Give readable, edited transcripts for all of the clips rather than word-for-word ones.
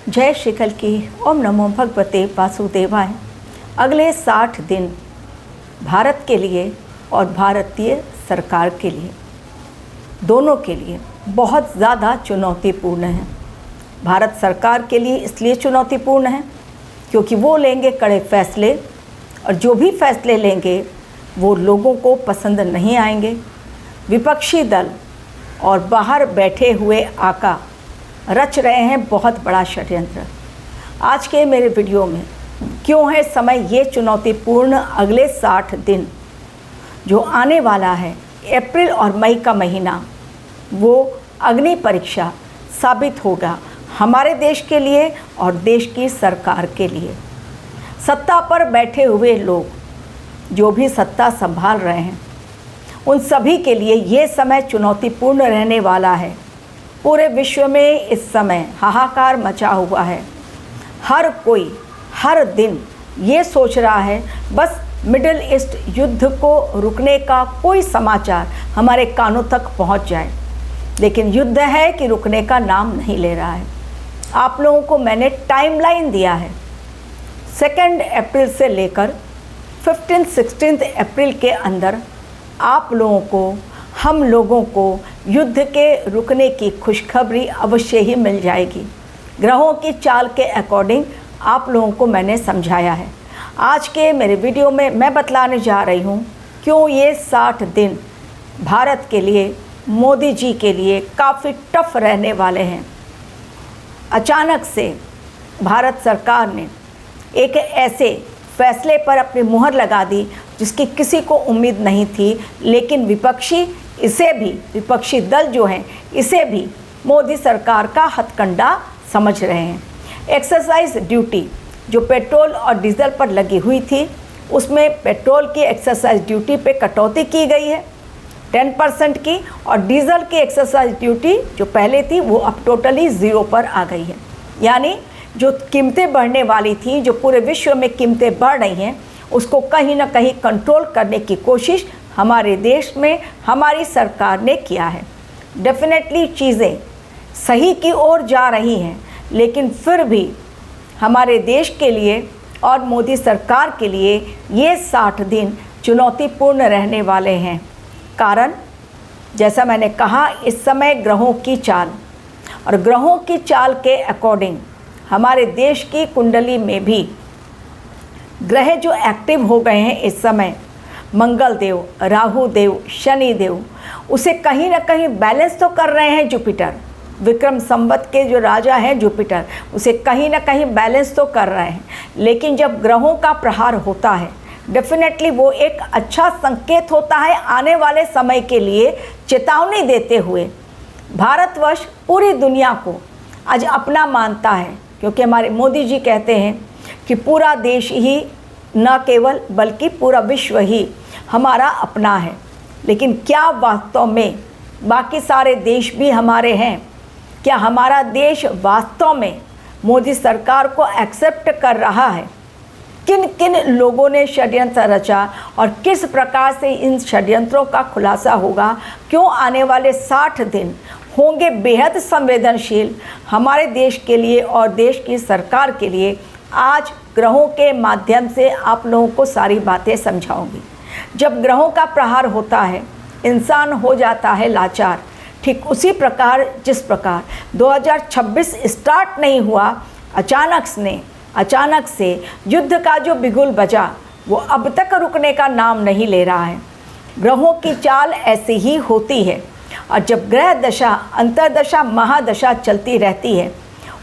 जय श्री कल की। ओम नमो भगवते वासुदेवाय। अगले 60 दिन भारत के लिए और भारतीय सरकार के लिए, दोनों के लिए बहुत ज़्यादा चुनौतीपूर्ण है। भारत सरकार के लिए इसलिए चुनौतीपूर्ण है क्योंकि वो लेंगे कड़े फैसले, और जो भी फैसले लेंगे वो लोगों को पसंद नहीं आएंगे। विपक्षी दल और बाहर बैठे हुए आका रच रहे हैं बहुत बड़ा षड्यंत्र। आज के मेरे वीडियो में क्यों है समय ये चुनौतीपूर्ण, अगले 60 दिन जो आने वाला है, अप्रैल और मई का महीना, वो अग्नि परीक्षा साबित होगा हमारे देश के लिए और देश की सरकार के लिए। सत्ता पर बैठे हुए लोग, जो भी सत्ता संभाल रहे हैं, उन सभी के लिए ये समय चुनौतीपूर्ण रहने वाला है। पूरे विश्व में इस समय हाहाकार मचा हुआ है। हर कोई हर दिन ये सोच रहा है बस मिडिल ईस्ट युद्ध को रुकने का कोई समाचार हमारे कानों तक पहुंच जाए, लेकिन युद्ध है कि रुकने का नाम नहीं ले रहा है। आप लोगों को मैंने टाइमलाइन दिया है। 2 अप्रैल से लेकर 15-16 अप्रैल के अंदर आप लोगों को, हम लोगों को युद्ध के रुकने की खुशखबरी अवश्य ही मिल जाएगी। ग्रहों की चाल के अकॉर्डिंग आप लोगों को मैंने समझाया है। आज के मेरे वीडियो में मैं बतलाने जा रही हूँ क्यों ये 60 दिन भारत के लिए, मोदी जी के लिए काफ़ी टफ रहने वाले हैं। अचानक से भारत सरकार ने एक ऐसे फैसले पर अपनी मुहर लगा दी जिसकी किसी को उम्मीद नहीं थी, लेकिन विपक्षी दल जो हैं इसे भी मोदी सरकार का हथकंडा समझ रहे हैं। एक्सरसाइज ड्यूटी जो पेट्रोल और डीजल पर लगी हुई थी, उसमें पेट्रोल की एक्सरसाइज ड्यूटी पे कटौती की गई है 10% की, और डीजल की एक्सरसाइज ड्यूटी जो पहले थी वो अब टोटली 0 पर आ गई है। यानी जो कीमतें बढ़ने वाली थी, जो पूरे विश्व में कीमतें बढ़ रही हैं, उसको कहीं ना कहीं कंट्रोल करने की कोशिश हमारे देश में हमारी सरकार ने किया है। डेफिनेटली चीज़ें सही की ओर जा रही हैं, लेकिन फिर भी हमारे देश के लिए और मोदी सरकार के लिए ये 60 दिन चुनौतीपूर्ण रहने वाले हैं। कारण, जैसा मैंने कहा, इस समय ग्रहों की चाल, और ग्रहों की चाल के अकॉर्डिंग हमारे देश की कुंडली में भी ग्रह जो एक्टिव हो गए हैं इस समय, मंगल देव, राहु देव, शनि देव, उसे कहीं ना कहीं बैलेंस तो कर रहे हैं। जुपिटर, विक्रम संवत के जो राजा हैं जुपिटर, उसे कहीं ना कहीं बैलेंस तो कर रहे हैं। लेकिन जब ग्रहों का प्रहार होता है, डेफिनेटली वो एक अच्छा संकेत होता है आने वाले समय के लिए, चेतावनी देते हुए भारतवर्ष पूरी दुनिया को आज अपना मानता है। क्योंकि हमारे मोदी जी कहते हैं कि पूरा देश ही, न केवल बल्कि पूरा विश्व ही हमारा अपना है। लेकिन क्या वास्तव में बाकी सारे देश भी हमारे हैं? क्या हमारा देश वास्तव में मोदी सरकार को एक्सेप्ट कर रहा है? किन किन लोगों ने षड्यंत्र रचा और किस प्रकार से इन षड्यंत्रों का खुलासा होगा? क्यों आने वाले 60 दिन होंगे बेहद संवेदनशील हमारे देश के लिए और देश की सरकार के लिए? आज ग्रहों के माध्यम से आप लोगों को सारी बातें समझाऊंगी। जब ग्रहों का प्रहार होता है, इंसान हो जाता है लाचार। ठीक उसी प्रकार जिस प्रकार 2026 स्टार्ट नहीं हुआ, अचानक से युद्ध का जो बिगुल बजा वो अब तक रुकने का नाम नहीं ले रहा है। ग्रहों की चाल ऐसी ही होती है, और जब ग्रह दशा, अंतर्दशा, महादशा चलती रहती है,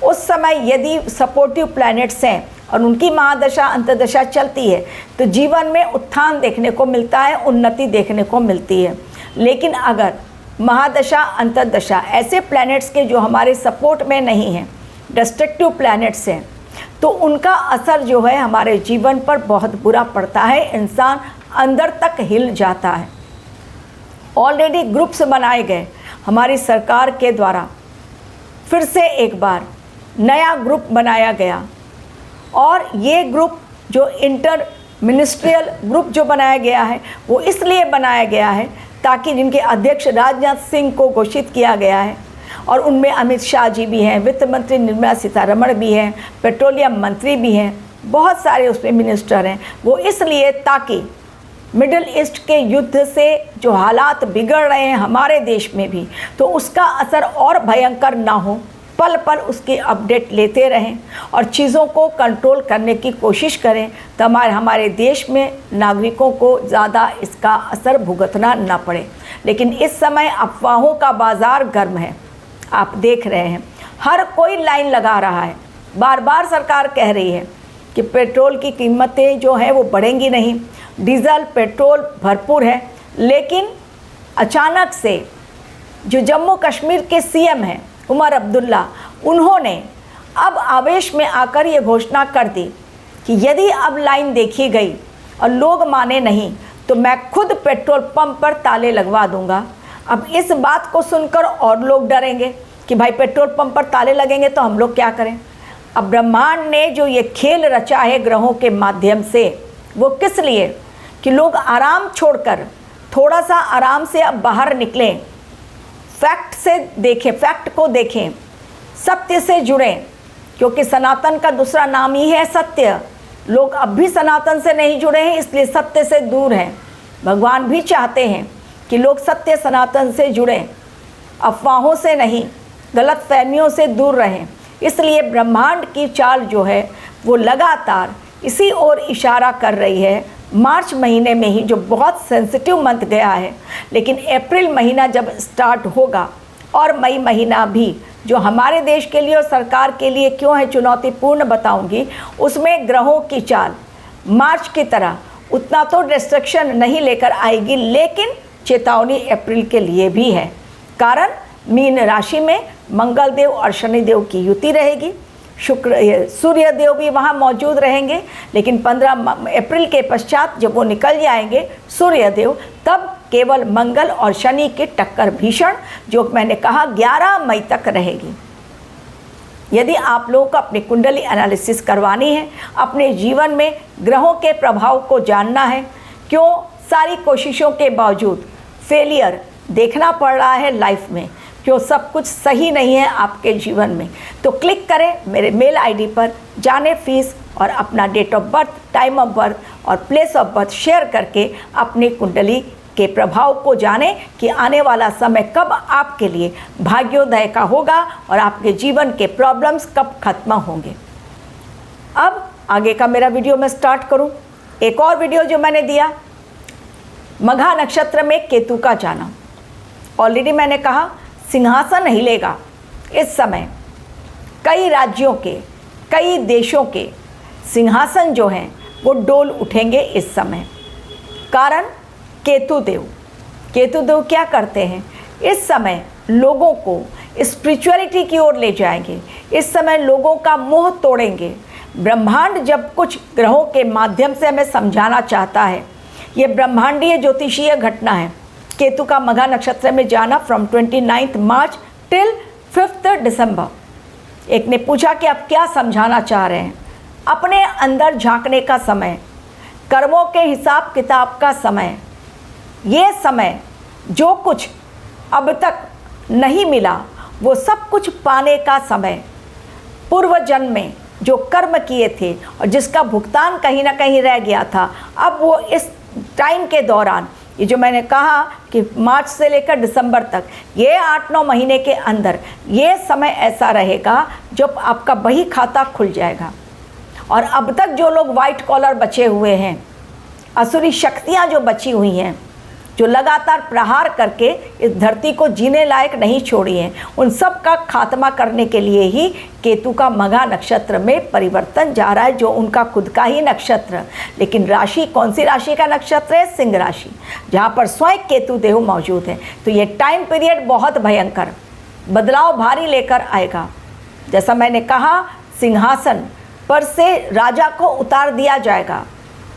उस समय यदि सपोर्टिव प्लैनेट्स हैं और उनकी महादशा, अंतर्दशा चलती है, तो जीवन में उत्थान देखने को मिलता है, उन्नति देखने को मिलती है। लेकिन अगर महादशा, अंतर्दशा ऐसे प्लैनेट्स के जो हमारे सपोर्ट में नहीं हैं, डिस्ट्रक्टिव प्लैनेट्स हैं, तो उनका असर जो है हमारे जीवन पर बहुत बुरा पड़ता है। इंसान अंदर तक हिल जाता है। ऑलरेडी ग्रुप्स बनाए गए हमारी सरकार के द्वारा, फिर से एक बार नया ग्रुप बनाया गया, और ये ग्रुप जो इंटर मिनिस्ट्रियल ग्रुप जो बनाया गया है, वो इसलिए बनाया गया है ताकि जिनके अध्यक्ष राजनाथ सिंह को घोषित किया गया है और उनमें अमित शाह जी भी हैं, वित्त मंत्री निर्मला सीतारमण भी हैं, पेट्रोलियम मंत्री भी हैं, बहुत सारे उसमें मिनिस्टर हैं। वो इसलिए ताकि मिडिल ईस्ट के युद्ध से जो हालात बिगड़ रहे हैं हमारे देश में भी, तो उसका असर और भयंकर ना हो, पल पल उसकी अपडेट लेते रहें और चीज़ों को कंट्रोल करने की कोशिश करें, तो हमारे देश में नागरिकों को ज़्यादा इसका असर भुगतना ना पड़े। लेकिन इस समय अफवाहों का बाज़ार गर्म है, आप देख रहे हैं, हर कोई लाइन लगा रहा है। बार बार सरकार कह रही है कि पेट्रोल की कीमतें जो हैं वो बढ़ेंगी नहीं, डीजल पेट्रोल भरपूर है, लेकिन अचानक से जो जम्मू कश्मीर के सीएम हैं उमर अब्दुल्ला, उन्होंने अब आवेश में आकर ये घोषणा कर दी कि यदि अब लाइन देखी गई और लोग माने नहीं तो मैं खुद पेट्रोल पंप पर ताले लगवा दूंगा। अब इस बात को सुनकर और लोग डरेंगे कि भाई पेट्रोल पंप पर ताले लगेंगे तो हम लोग क्या करें। अब ब्रह्मांड ने जो ये खेल रचा है ग्रहों के माध्यम से, वो किस लिए कि लोग आराम छोड़कर थोड़ा सा आराम से अब बाहर निकलें, फैक्ट से देखें, फैक्ट को देखें, सत्य से जुड़ें, क्योंकि सनातन का दूसरा नाम ही है सत्य। लोग अब भी सनातन से नहीं जुड़े हैं, इसलिए सत्य से दूर हैं। भगवान भी चाहते हैं कि लोग सत्य सनातन से जुड़ें, अफवाहों से नहीं, गलत फहमियों से दूर रहें। इसलिए ब्रह्मांड की चाल जो है वो लगातार इसी ओर इशारा कर रही है। मार्च महीने में ही जो बहुत सेंसिटिव मंथ गया है, लेकिन अप्रैल महीना जब स्टार्ट होगा और मई महीना भी जो हमारे देश के लिए और सरकार के लिए क्यों है चुनौतीपूर्ण बताऊंगी, उसमें ग्रहों की चाल मार्च की तरह उतना तो डिस्ट्रक्शन नहीं लेकर आएगी, लेकिन चेतावनी अप्रैल के लिए भी है। कारण मीन राशि में मंगल देव और शनि देव की युति रहेगी, सूर्य देव भी वहाँ मौजूद रहेंगे, लेकिन 15 अप्रैल के पश्चात जब वो निकल जाएंगे सूर्य देव, तब केवल मंगल और शनि की टक्कर भीषण, जो मैंने कहा 11 मई तक रहेगी। यदि आप लोगों को अपनी कुंडली एनालिसिस करवानी है, अपने जीवन में ग्रहों के प्रभाव को जानना है, क्यों सारी कोशिशों के बावजूद फेलियर देखना पड़ रहा है लाइफ में, क्यों सब कुछ सही नहीं है आपके जीवन में, तो क्लिक करें मेरे मेल आईडी पर, जाने फीस और अपना date of birth, time of birth और प्लेस ऑफ बर्थ शेयर करके अपनी कुंडली के प्रभाव को जानें कि आने वाला समय कब आपके लिए भाग्योदय का होगा और आपके जीवन के प्रॉब्लम्स कब खत्म होंगे। अब आगे का मेरा वीडियो मैं स्टार्ट करूं। एक और वीडियो जो मैंने दिया, मघा नक्षत्र में केतु का जाना। ऑलरेडी मैंने कहा सिंहासन हिलेगा इस समय, कई राज्यों के, कई देशों के सिंहासन जो हैं वो डोल उठेंगे इस समय। कारण केतु देव क्या करते हैं, इस समय लोगों को स्पिरिचुअलिटी की ओर ले जाएंगे, इस समय लोगों का मोह तोड़ेंगे। ब्रह्मांड जब कुछ ग्रहों के माध्यम से हमें समझाना चाहता है, ये ब्रह्मांडीय ज्योतिषीय घटना है। केतु का मघा नक्षत्र में जाना फ्रॉम 29 मार्च टिल 5 दिसंबर। एक ने पूछा कि आप क्या समझाना चाह रहे हैं। अपने अंदर झांकने का समय, कर्मों के हिसाब किताब का समय, ये समय जो कुछ अब तक नहीं मिला वो सब कुछ पाने का समय, पूर्व जन्म में जो कर्म किए थे और जिसका भुगतान कहीं ना कहीं रह गया था, अब वो इस टाइम के दौरान, ये जो मैंने कहा कि मार्च से लेकर दिसंबर तक, ये 8-9 महीने के अंदर ये समय ऐसा रहेगा जब आपका बही खाता खुल जाएगा। और अब तक जो लोग वाइट कॉलर बचे हुए हैं, असुरी शक्तियाँ जो बची हुई हैं, जो लगातार प्रहार करके इस धरती को जीने लायक नहीं छोड़ी हैं, उन सब का खात्मा करने के लिए ही केतु का मघा नक्षत्र में परिवर्तन जा रहा है, जो उनका खुद का ही नक्षत्र। लेकिन राशि कौन सी राशि का नक्षत्र है? सिंह राशि, जहाँ पर स्वयं केतु देव मौजूद है। तो ये टाइम पीरियड बहुत भयंकर बदलाव भारी लेकर आएगा। जैसा मैंने कहा, सिंहासन पर से राजा को उतार दिया जाएगा,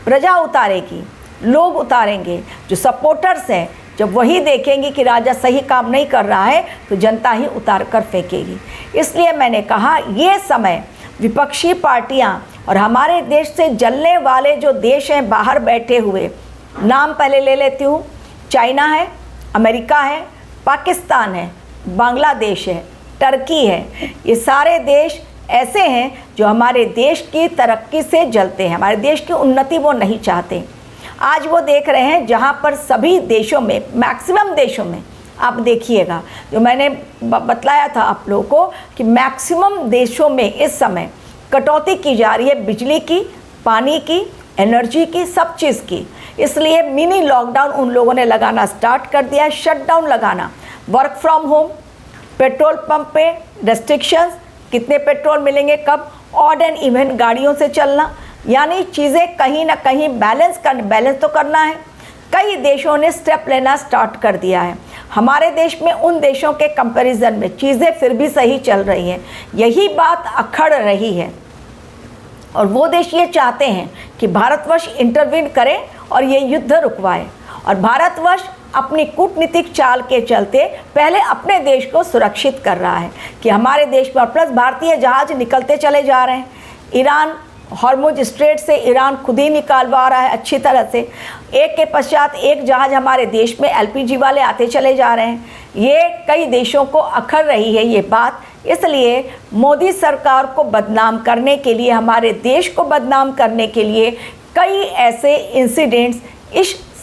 प्रजा उतारेगी, लोग उतारेंगे। जो सपोर्टर्स हैं, जब वही देखेंगे कि राजा सही काम नहीं कर रहा है, तो जनता ही उतार कर फेंकेगी। इसलिए मैंने कहा ये समय विपक्षी पार्टियां और हमारे देश से जलने वाले जो देश हैं बाहर बैठे हुए, नाम पहले ले लेती हूँ, चाइना है, अमेरिका है, पाकिस्तान है, बांग्लादेश है, टर्की है, ये सारे देश ऐसे हैं जो हमारे देश की तरक्की से जलते हैं, हमारे देश की उन्नति वो नहीं चाहते। आज वो देख रहे हैं जहाँ पर सभी देशों में, मैक्सिमम देशों में, आप देखिएगा जो मैंने बतलाया था आप लोगों को कि मैक्सिमम देशों में इस समय कटौती की जा रही है, बिजली की, पानी की, एनर्जी की, सब चीज़ की। इसलिए मिनी लॉकडाउन उन लोगों ने लगाना स्टार्ट कर दिया है, शटडाउन लगाना, work from home, petrol pump पे रेस्ट्रिक्शंस, कितने पेट्रोल मिलेंगे, कब, ऑड एंड इवन गाड़ियों से चलना, यानी चीज़ें कहीं ना कहीं बैलेंस तो करना है। कई देशों ने स्टेप लेना स्टार्ट कर दिया है। हमारे देश में उन देशों के कंपैरिजन में चीज़ें फिर भी सही चल रही हैं, यही बात अखड़ रही है। और वो देश ये चाहते हैं कि भारतवर्ष इंटरवीन करे और ये युद्ध रुकवाए, और भारतवर्ष अपनी कूटनीतिक चाल के चलते पहले अपने देश को सुरक्षित कर रहा है कि हमारे देश में प्लस भारतीय जहाज निकलते चले जा रहे हैं। ईरान हॉर्मुज स्ट्रेट से ईरान खुद ही निकालवा रहा है अच्छी तरह से, एक के पश्चात एक जहाज हमारे देश में एलपीजी वाले आते चले जा रहे हैं। ये कई देशों को अखर रही है ये बात, इसलिए मोदी सरकार को बदनाम करने के लिए, हमारे देश को बदनाम करने के लिए कई ऐसे इंसिडेंट्स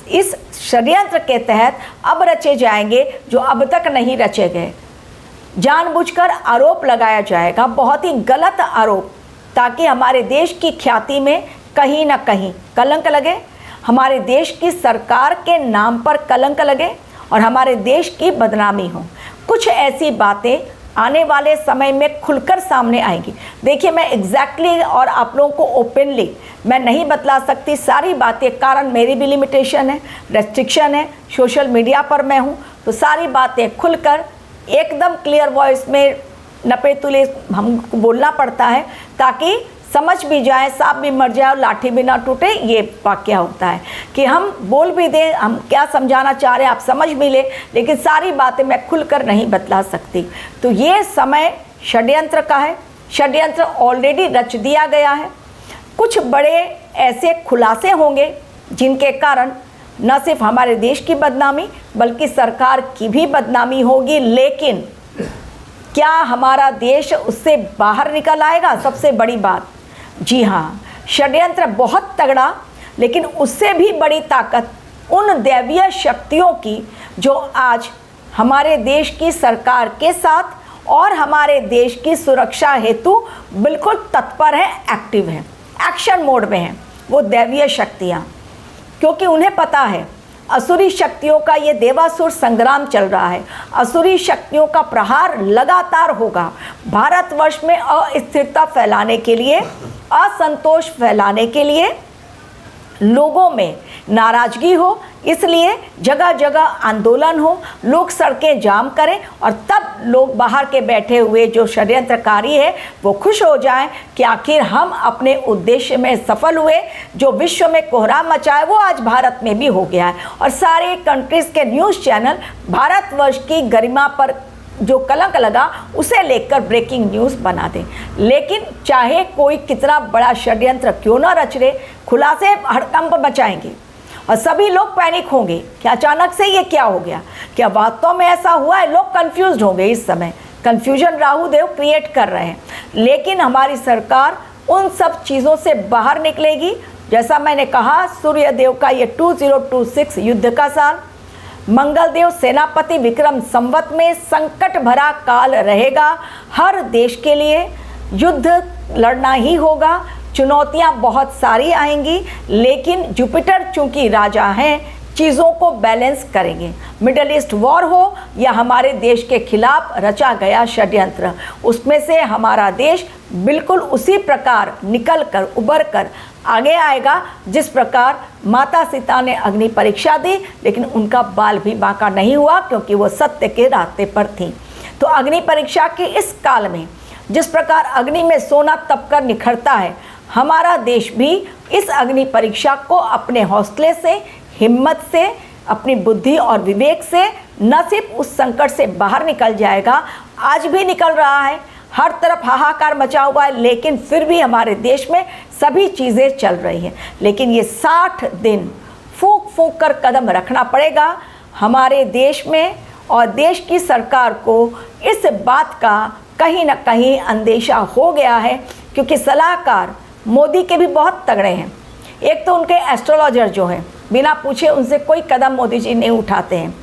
इस षड्यंत्र के तहत अब रचे जाएंगे जो अब तक नहीं रचे गए। जानबूझकर आरोप लगाया जाएगा, बहुत ही गलत आरोप, ताकि हमारे देश की ख्याति में कहीं ना कहीं कलंक लगे, हमारे देश की सरकार के नाम पर कलंक लगे और हमारे देश की बदनामी हो। कुछ ऐसी बातें आने वाले समय में खुलकर सामने आएंगी। देखिए, मैं एग्जैक्टली और आप लोगों को ओपनली मैं नहीं बतला सकती सारी बातें, कारण मेरी भी लिमिटेशन है, रेस्ट्रिक्शन है, सोशल मीडिया पर मैं हूँ, तो सारी बातें खुलकर एकदम क्लियर वॉइस में नपे तुले हमको बोलना पड़ता है ताकि समझ भी जाए, सांप भी मर जाए और लाठी भी ना टूटे। ये वाक्य होता है कि हम बोल भी दें, हम क्या समझाना चाह रहे हैं आप समझ भी ले, लेकिन सारी बातें मैं खुलकर नहीं बतला सकती। तो ये समय षड्यंत्र का है, षड्यंत्र ऑलरेडी रच दिया गया है। कुछ बड़े ऐसे खुलासे होंगे जिनके कारण न सिर्फ हमारे देश की बदनामी बल्कि सरकार की भी बदनामी होगी, लेकिन क्या हमारा देश उससे बाहर निकल आएगा? सबसे बड़ी बात, जी हाँ, षड्यंत्र बहुत तगड़ा, लेकिन उससे भी बड़ी ताकत उन दैवीय शक्तियों की जो आज हमारे देश की सरकार के साथ और हमारे देश की सुरक्षा हेतु बिल्कुल तत्पर है, एक्टिव है, एक्शन मोड में है। वो दैवीय शक्तियाँ, क्योंकि उन्हें पता है असुरी शक्तियों का ये देवासुर संग्राम चल रहा है, असुरी शक्तियों का प्रहार लगातार होगा। भारतवर्ष में अस्थिरता फैलाने के लिए, असंतोष फैलाने के लिए, लोगों में नाराजगी हो, इसलिए जगह जगह आंदोलन हो, लोग सड़कें जाम करें और तब लोग बाहर के बैठे हुए जो षड्यंत्रकारी है वो खुश हो जाएं कि आखिर हम अपने उद्देश्य में सफल हुए। जो विश्व में कोहराम मचाए वो आज भारत में भी हो गया है, और सारे कंट्रीज़ के न्यूज़ चैनल भारतवर्ष की गरिमा पर जो कलंक लगा उसे लेकर ब्रेकिंग न्यूज़ बना दें। लेकिन चाहे कोई कितना बड़ा षड्यंत्र क्यों ना रच रहे, खुलासे हड़कंप मचाएंगे और सभी लोग पैनिक होंगे कि अचानक से ये क्या हो गया, क्या वास्तव में ऐसा हुआ है। लोग कंफ्यूज होंगे, इस समय कंफ्यूजन राहु देव क्रिएट कर रहे हैं। लेकिन हमारी सरकार उन सब चीज़ों से बाहर निकलेगी। जैसा मैंने कहा, सूर्य देव का ये 2026 युद्ध का साल, मंगलदेव सेनापति विक्रम संवत में संकट भरा काल रहेगा। हर देश के लिए युद्ध लड़ना ही होगा, चुनौतियां बहुत सारी आएंगी, लेकिन जुपिटर चूंकि राजा हैं चीज़ों को बैलेंस करेंगे। मिडल ईस्ट वॉर हो या हमारे देश के खिलाफ रचा गया षड्यंत्र, उसमें से हमारा देश बिल्कुल उसी प्रकार निकल कर उबर कर आगे आएगा जिस प्रकार माता सीता ने अग्नि परीक्षा दी, लेकिन उनका बाल भी बांका नहीं हुआ क्योंकि वो सत्य के रास्ते पर थी। तो अग्नि परीक्षा के इस काल में जिस प्रकार अग्नि में सोना तपकर निखरता है, हमारा देश भी इस अग्नि परीक्षा को अपने हौसले से, हिम्मत से, अपनी बुद्धि और विवेक से न सिर्फ उस संकट से बाहर निकल जाएगा, आज भी निकल रहा है, हर तरफ हाहाकार मचा हुआ है, लेकिन फिर भी हमारे देश में सभी चीज़ें चल रही हैं। लेकिन ये 60 दिन फूंक फूंक कर कदम रखना पड़ेगा हमारे देश में और देश की सरकार को इस बात का कहीं ना कहीं अंदेशा हो गया है, क्योंकि सलाहकार मोदी के भी बहुत तगड़े हैं। एक तो उनके एस्ट्रोलॉजर जो हैं, बिना पूछे उनसे कोई कदम मोदी जी नहीं उठाते हैं।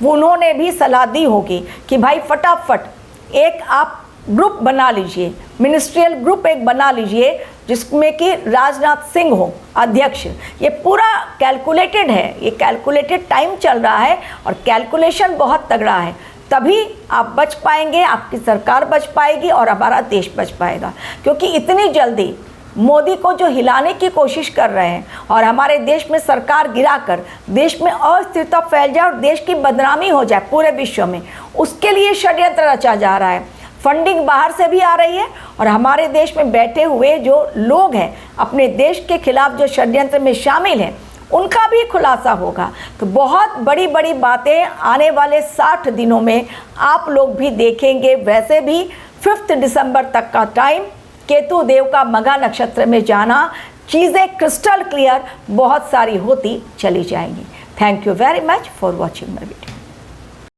उन्होंने भी सलाह दी होगी कि भाई फटाफट एक आप ग्रुप बना लीजिए, मिनिस्ट्रियल ग्रुप एक बना लीजिए, जिसमें कि राजनाथ सिंह हो अध्यक्ष। ये पूरा कैलकुलेटेड है, ये कैलकुलेटेड टाइम चल रहा है और कैलकुलेशन बहुत तगड़ा है। तभी आप बच पाएंगे, आपकी सरकार बच पाएगी और हमारा देश बच पाएगा। क्योंकि इतनी जल्दी मोदी को जो हिलाने की कोशिश कर रहे हैं और हमारे देश में सरकार गिराकर देश में अस्थिरता फैल जाए और देश की बदनामी हो जाए पूरे विश्व में, उसके लिए षड्यंत्र रचा जा रहा है। फंडिंग बाहर से भी आ रही है और हमारे देश में बैठे हुए जो लोग हैं अपने देश के खिलाफ जो षड्यंत्र में शामिल हैं, उनका भी खुलासा होगा। तो बहुत बड़ी बड़ी बातें आने वाले 60 दिनों में आप लोग भी देखेंगे। वैसे भी 5 दिसंबर तक का टाइम, केतु देव का मघा नक्षत्र में जाना, चीज़ें क्रिस्टल क्लियर बहुत सारी होती चली जाएंगी। Thank you very much for watching my video.